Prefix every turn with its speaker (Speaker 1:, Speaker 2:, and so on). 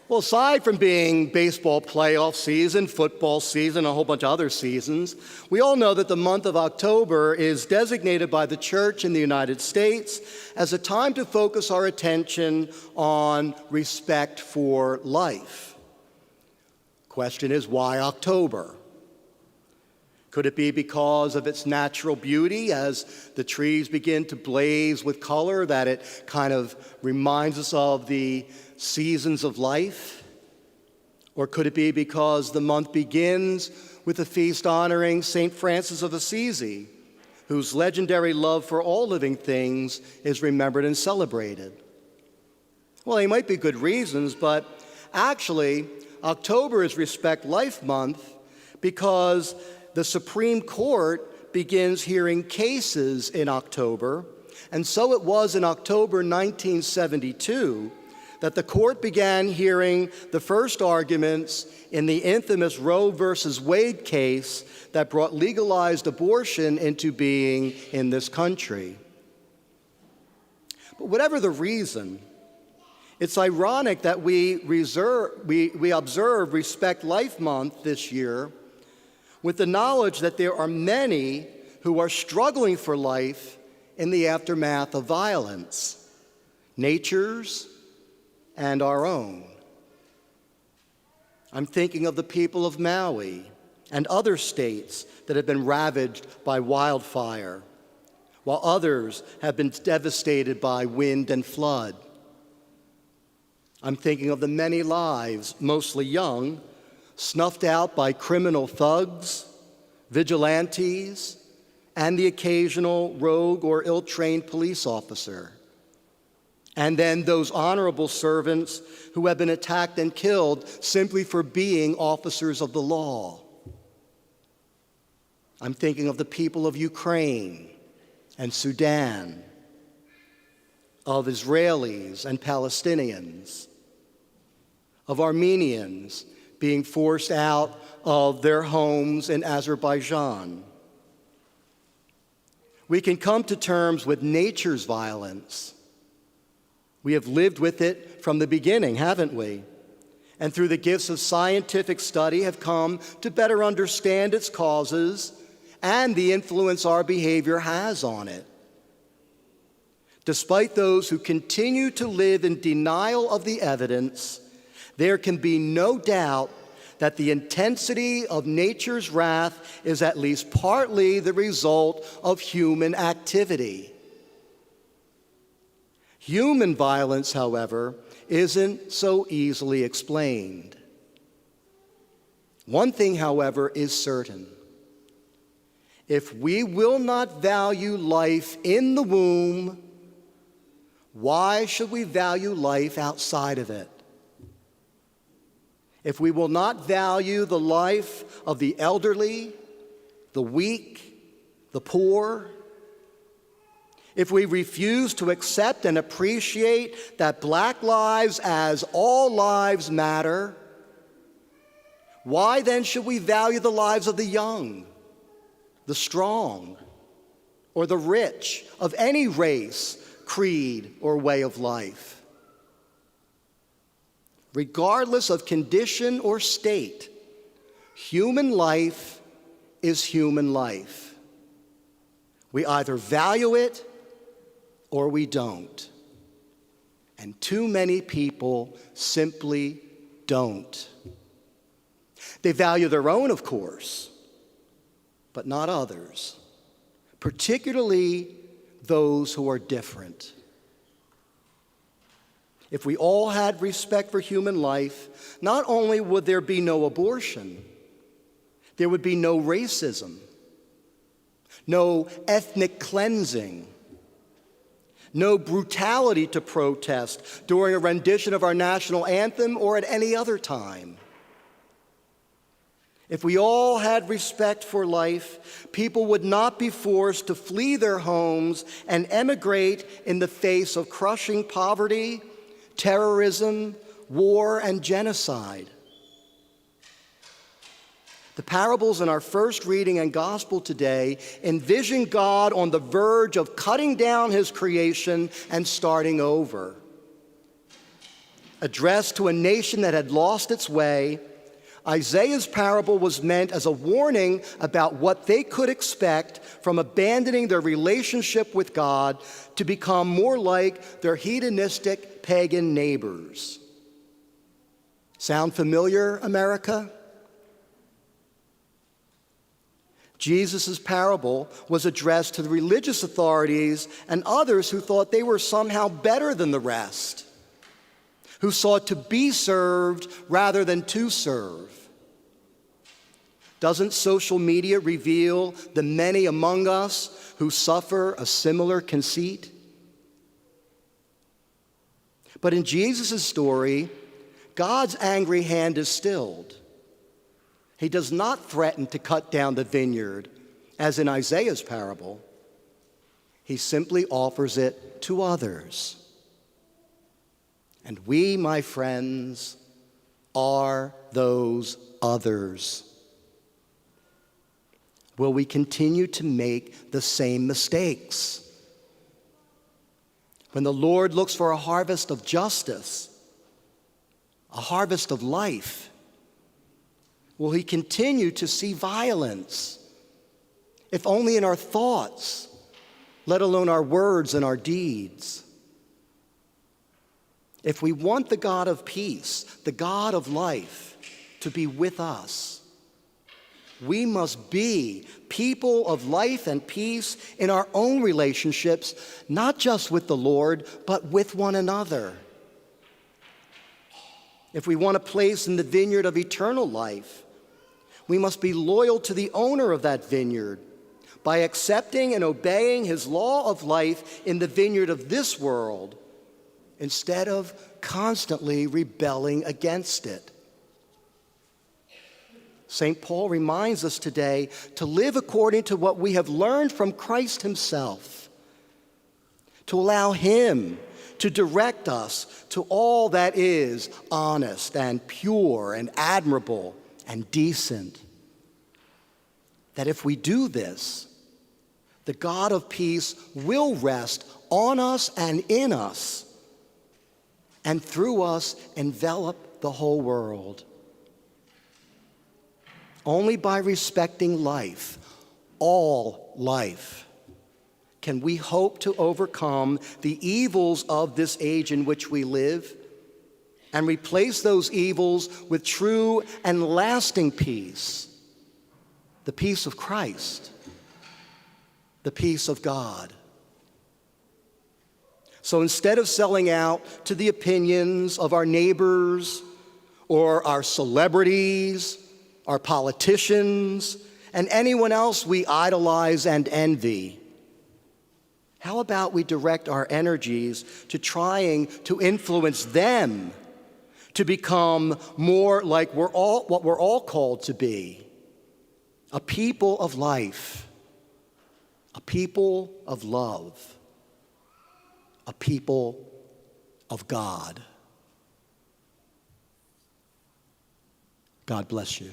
Speaker 1: Well, aside from being baseball playoff season, football season, a whole bunch of other seasons, we all know that the month of October is designated by the Church in the United States as a time to focus our attention on respect for life. Question is, why October? Could it be because of its natural beauty as the trees begin to blaze with color, that it kind of reminds us of the seasons of life? Or could it be because the month begins with a feast honoring St. Francis of Assisi, whose legendary love for all living things is remembered and celebrated? Well, they might be good reasons, but actually, October is Respect Life Month because the Supreme Court begins hearing cases in October, and so it was in October 1972 that the court began hearing the first arguments in the infamous Roe versus Wade case that brought legalized abortion into being in this country. But whatever the reason, it's ironic that we observe Respect Life Month this year with the knowledge that there are many who are struggling for life in the aftermath of violence, nature's and our own. I'm thinking of the people of Maui and other states that have been ravaged by wildfire, while others have been devastated by wind and flood. I'm thinking of the many lives, mostly young, snuffed out by criminal thugs, vigilantes, and the occasional rogue or ill-trained police officer. And then those honorable servants who have been attacked and killed simply for being officers of the law. I'm thinking of the people of Ukraine and Sudan, of Israelis and Palestinians, of Armenians being forced out of their homes in Azerbaijan. We can come to terms with nature's violence. We have lived with it from the beginning, haven't we? And through the gifts of scientific study have come to better understand its causes and the influence our behavior has on it. Despite those who continue to live in denial of the evidence, there can be no doubt that the intensity of nature's wrath is at least partly the result of human activity. Human violence, however, isn't so easily explained. One thing, however, is certain. If we will not value life in the womb, why should we value life outside of it? If we will not value the life of the elderly, the weak, the poor, if we refuse to accept and appreciate that Black lives, as all lives, matter, why then should we value the lives of the young, the strong, or the rich of any race, creed, or way of life? Regardless of condition or state, human life is human life. We either value it or we don't. And too many people simply don't. They value their own, of course, but not others, particularly those who are different. If we all had respect for human life, not only would there be no abortion, there would be no racism, no ethnic cleansing, no brutality to protest during a rendition of our national anthem or at any other time. If we all had respect for life, people would not be forced to flee their homes and emigrate in the face of crushing poverty, terrorism, war, and genocide. The parables in our first reading and gospel today envision God on the verge of cutting down his creation and starting over. Addressed to a nation that had lost its way, Isaiah's parable was meant as a warning about what they could expect from abandoning their relationship with God to become more like their hedonistic pagan neighbors. Sound familiar, America? Jesus' parable was addressed to the religious authorities and others who thought they were somehow better than the rest, who sought to be served rather than to serve. Doesn't social media reveal the many among us who suffer a similar conceit? But in Jesus' story, God's angry hand is stilled. He does not threaten to cut down the vineyard, as in Isaiah's parable. He simply offers it to others. And we, my friends, are those others. Will we continue to make the same mistakes? When the Lord looks for a harvest of justice, a harvest of life, will he continue to see violence, if only in our thoughts, let alone our words and our deeds? If we want the God of peace, the God of life, to be with us, we must be people of life and peace in our own relationships, not just with the Lord, but with one another. If we want a place in the vineyard of eternal life, we must be loyal to the owner of that vineyard by accepting and obeying his law of life in the vineyard of this world, instead of constantly rebelling against it. St. Paul reminds us today to live according to what we have learned from Christ himself, to allow him to direct us to all that is honest and pure and admirable and decent. That if we do this, the God of peace will rest on us and in us, and through us envelop the whole world. Only by respecting life, all life, can we hope to overcome the evils of this age in which we live and replace those evils with true and lasting peace, the peace of Christ, the peace of God. So instead of selling out to the opinions of our neighbors or our celebrities, our politicians, and anyone else we idolize and envy, how about we direct our energies to trying to influence them to become more like what we're all called to be, a people of life, a people of love, a people of God. God bless you.